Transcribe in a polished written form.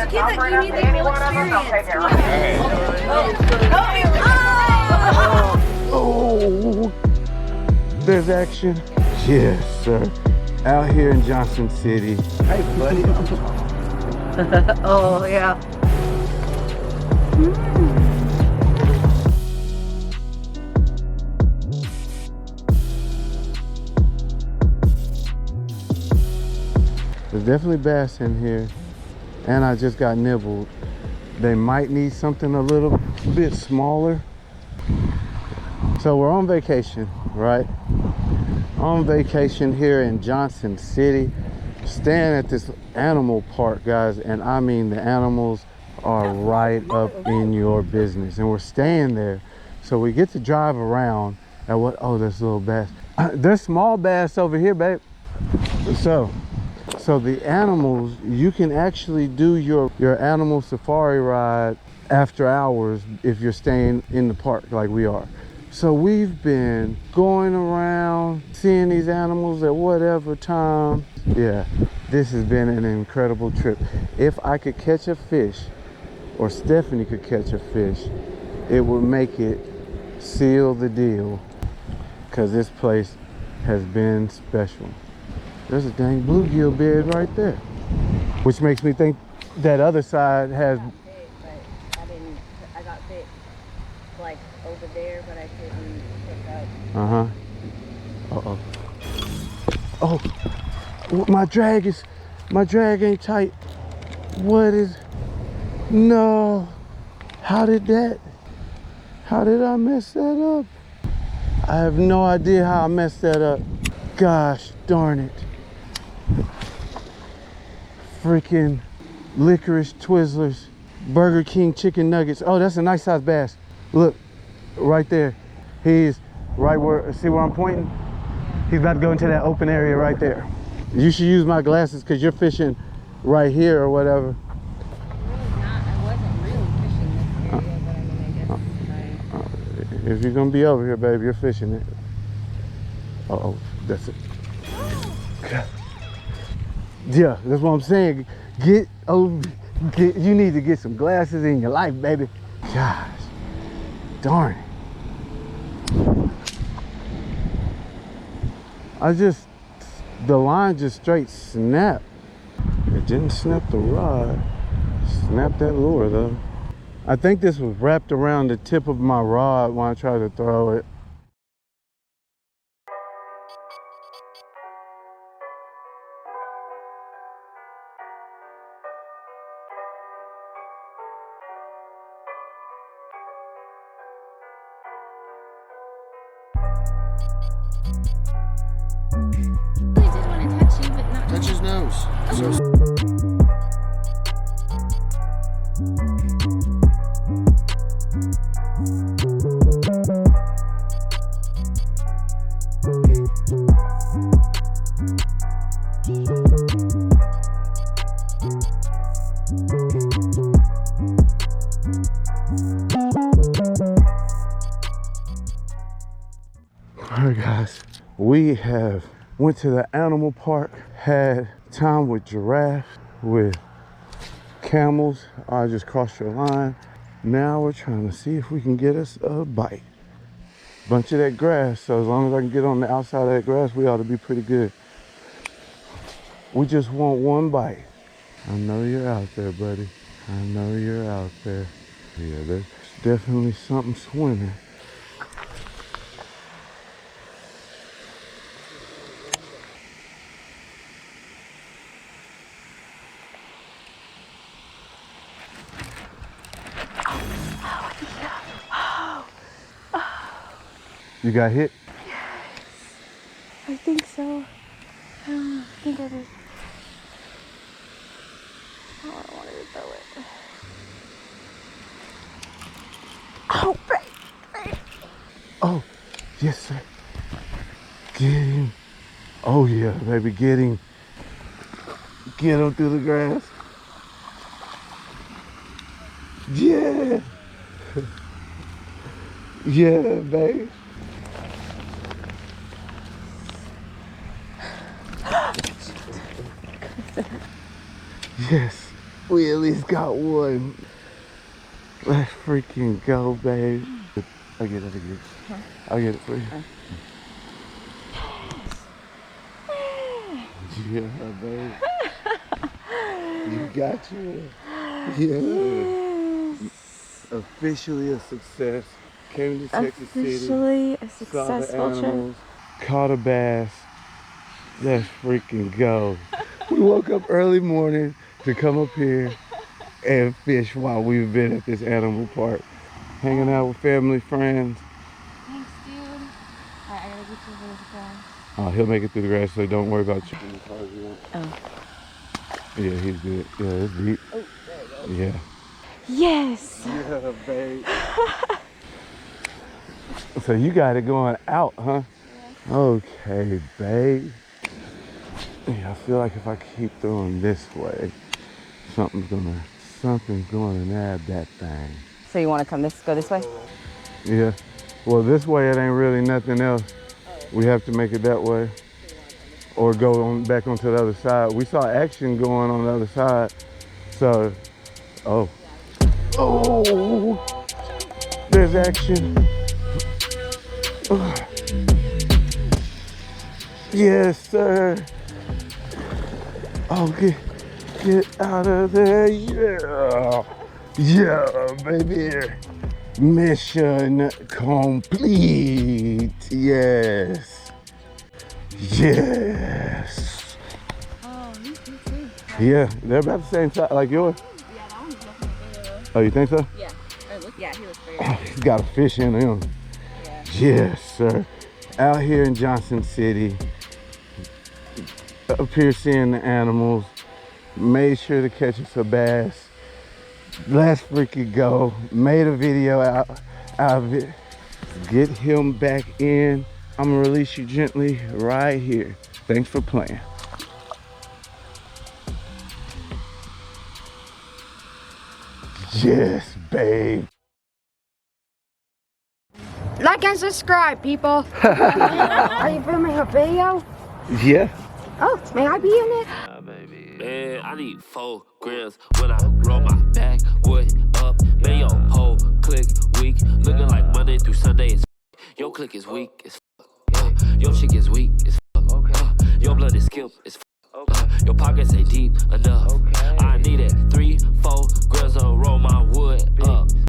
kid that gave me the real experience. Oh, there's action. Yes, sir. Out here in Johnson City. Hey, buddy. Oh, yeah. There's definitely bass in here, and I just got nibbled. They might need something a little bit smaller. So we're on vacation, right? On vacation here in Johnson City, staying at this animal park, guys, and I mean the animals are right up in your business, and we're staying there. So we get to drive around at what? Oh, there's little bass. There's small bass over here, babe. So the animals, you can actually do your animal safari ride after hours if you're staying in the park like we are. So we've been going around, seeing these animals at whatever time. Yeah, this has been an incredible trip. If I could catch a fish, or Stephanie could catch a fish, it would make it seal the deal, because this place has been special. There's a dang bluegill bed right there, which makes me think that other side has. I got bit like over there, but I couldn't pick up. Oh, my drag ain't tight. What is? No. How did I mess that up? I have no idea how I messed that up. Gosh darn it. Freaking licorice Twizzlers, Burger King chicken nuggets. Oh, that's a nice size bass. Look, right there. He's right where, see where I'm pointing? He's about to go into that open area right there. You should use my glasses because you're fishing right here or whatever. I wasn't really fishing this area, but I mean, I guess If you're gonna be over here, babe, you're fishing it. Uh-oh, that's it. Yeah, that's what I'm saying. You need to get some glasses in your life, baby. Gosh, darn it. The line just straight snapped. It didn't snap the rod. Snapped that lure though. I think this was wrapped around the tip of my rod when I tried to throw it. Touch his nose. All right, guys, we have went to the animal park, had time with giraffes, with camels. I just crossed your line. Now we're trying to see if we can get us a bite. Bunch of that grass, so as long as I can get on the outside of that grass, we ought to be pretty good. We just want one bite. I know you're out there, buddy. I know you're out there. Yeah, there's definitely something swimming. You got hit? Yes, I think so. I think I did. Oh, I wanted to throw it. Oh, babe. Oh, yes, sir. Get him. Oh, yeah, baby, get him. Get him through the grass. Yeah. Yeah, babe. Yes. We at least got one. Let's freaking go, babe. I'll get it. Huh? I'll get it for you. Yeah, babe. You got you. Yeah. Officially a success. Came to Texas City. Officially a Saw the successful trip. animals. Caught a bass. Let's freaking go. We woke up early morning to come up here and fish while we've been at this animal park. Hanging out with family, friends. Thanks, dude. Alright, I gotta get you over this grass. Oh, he'll make it through the grass, so don't worry about you. Oh. Yeah, he's good. Yeah, it's deep. Oh, there we go. Yeah. Yes! Yeah, babe. So you got it going out, huh? Yeah. Okay, babe. Yeah, I feel like if I keep throwing this way, something's gonna nab that thing. So you want to go this way? Yeah. Well, this way it ain't really nothing else. We have to make it that way, or go on back onto the other side. We saw action going on the other side, so oh, there's action. Yes, sir. Oh, get out of there. Yeah, baby. Mission complete. Yes. Yes. Oh, you too. Yeah, they're about the same size like yours. Yeah, that one's looking bigger. Oh, you think so? Yeah. Yeah, he looks bigger. He's got a fish in him. Yeah. Yes, sir. Out here in Johnson City, up here seeing the animals, made sure to catch us a bass. Let's freaking go. Made a video out of it. Get him back in. I'm gonna release you gently right here. Thanks for playing. Yes, babe. Like and subscribe, people. Are you filming a video? Yeah. Oh, may I be in it? Man, I need 4 grams when I roll my backwood up. Man, your whole click weak, looking like Monday through Sunday. Your click is weak as fuck. Yeah, your chick is weak as fuck.